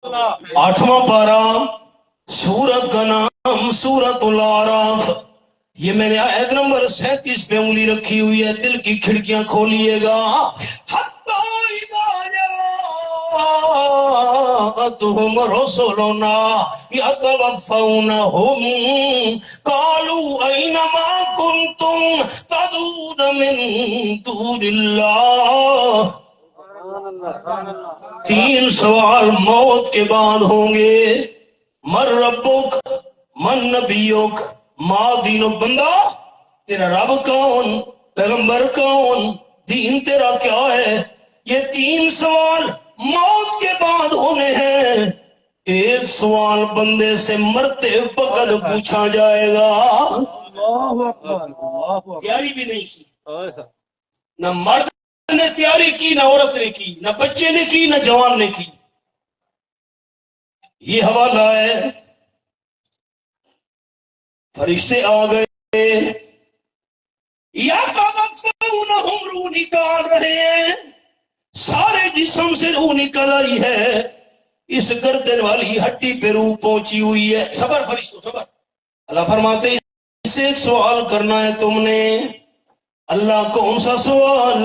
8واں پارہ، سورت کا نام سورت الاعراف۔ یہ میں نے آیت نمبر 37 پہ انگلی رکھی ہوئی ہے، دل کی کھڑکیاں کھولیے گا۔ حتی اذا جاءتهم رسلنا يتوفونهم قالوا أين ما كنتم تدعون من دون الله۔ 3 سوال موت کے بعد ہوں گے۔ من ربک، من نبیک، ما دینک۔ بندہ تیرا رب کون، پیغمبر کون، دین تیرا کیا ہے؟ یہ 3 سوال موت کے بعد ہونے ہیں۔ ایک سوال بندے سے مرتے وقت پوچھا جائے گا۔ تیاری بھی نہیں کی، نہ مرد نے تیاری کی، نہ عورت نے کی، نہ بچے نے کی، نہ جوان نے کی۔ یہ حوالہ ہے، فرشتے آ گئے، یا تبصرونہم، روح نکال رہے ہیں، سارے جسم سے روح نکل رہی ہے، اس گردن والی ہڈی پہ روح پہنچی ہوئی ہے۔ صبر فرشتوں، صبر۔ اللہ فرماتے ہیں اس سے ایک سوال کرنا ہے تم نے۔ اللہ کون سا سوال؟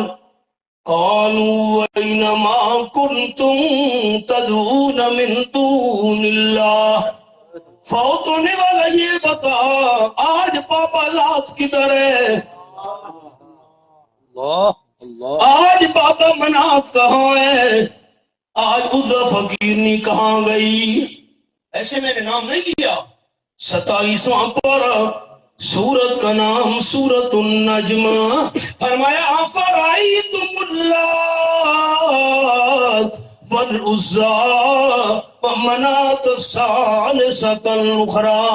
قالوا أين ما كنتم تدعون من دون اللہ۔ فوت ہونے والا یہ بتا، آج بابا لات کدھر ہے؟ آج بابا منات کہاں ہے؟ آج عزا فقیرنی کہاں گئی؟ ایسے میں نے نام نہیں لیا۔ 27واں پارہ، سورت کا نام سورت النجم۔ فرمایا افرأیتم اللات والعزی ومناة الثالثة الأخرى۔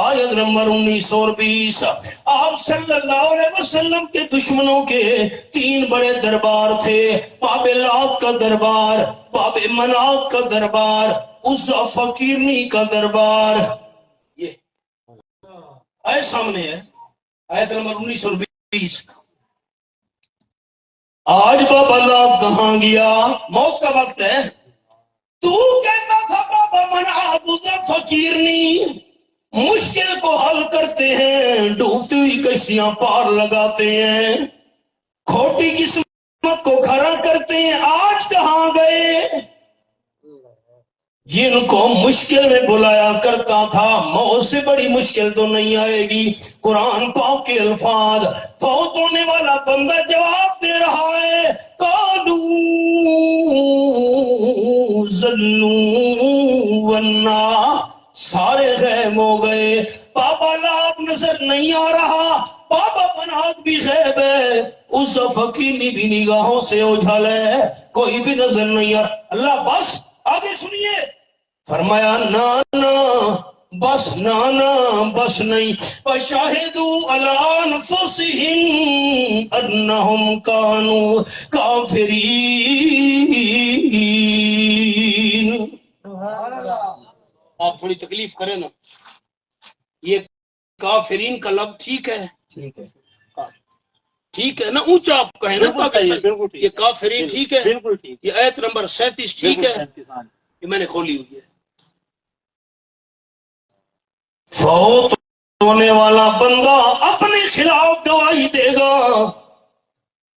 آیت نمبر 1920۔ آپ صلی اللہ علیہ وسلم کے دشمنوں کے 3 بڑے دربار تھے، باب لات کا دربار، باب منات کا دربار، عزا فقیرنی کا دربار۔ یہ آیت سامنے ہے، آیت نمبر 1920۔ آج بابا لات کہاں گیا؟ موت کا وقت ہے۔ تو کہتا تھا بابا منات عزا فقیرنی مشکل کو حل کرتے ہیں، ڈوبتی ہوئی کشتیاں پار لگاتے ہیں، کھوٹی قسمت کو کھڑا کرتے ہیں، آج کہاں گئے؟ جن کو مشکل میں بلایا کرتا تھا، موت سے بڑی مشکل تو نہیں آئے گی۔ قرآن پاک کے الفاظ، فوت ہونے والا بندہ جواب دے رہا ہے، قالوا ظنوا ونا، سارے غائب ہو گئے، بابا لات نظر نہیں آ رہا، بابا منات بھی غائب ہے، اس فقیرنی بھی نگاہوں سے اوجھل ہے، کوئی بھی نظر نہیں آ رہا۔ اللہ بس، آگے سنیے، فرمایا نانا بس، نانا بس نہیں، فشاہدوا علی انفسہم انہم کانوا کافرین۔ آپ تھوڑی تکلیف کریں نا، یہ کافرین کا لفظ ٹھیک ہے؟ ٹھیک ہے نا، اونچا آپ کہیں نا، یہ کافرین ٹھیک ہے؟ یہ آیت نمبر 37 ٹھیک ہے؟ یہ میں نے کھولی ہوئی ہے۔ فوت ہونے والا بندہ اپنے خلاف گواہی دے گا،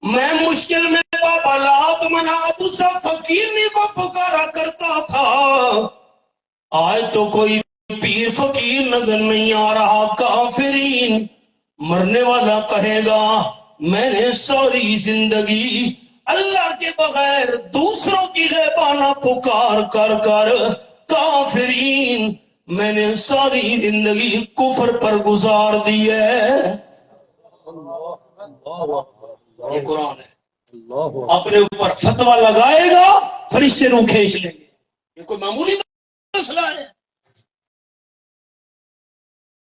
میں مشکل میں بابا لات منات عزا فقیرنی کو پکارا کرتا تھا، آج تو کوئی پیر فقیر نظر نہیں آ رہا، کافرین۔ مرنے والا کہے گا میں نے ساری زندگی اللہ کے بغیر دوسروں کی غیبانہ پکار کر کر، کافرین، میں نے ساری زندگی کفر پر گزار دی ہے۔ یہ قرآن ہے، اپنے اوپر فتویٰ لگائے گا، فرشتے روح کھینچ لیں گے۔ یہ کوئی معمولی مسئلہ ہے؟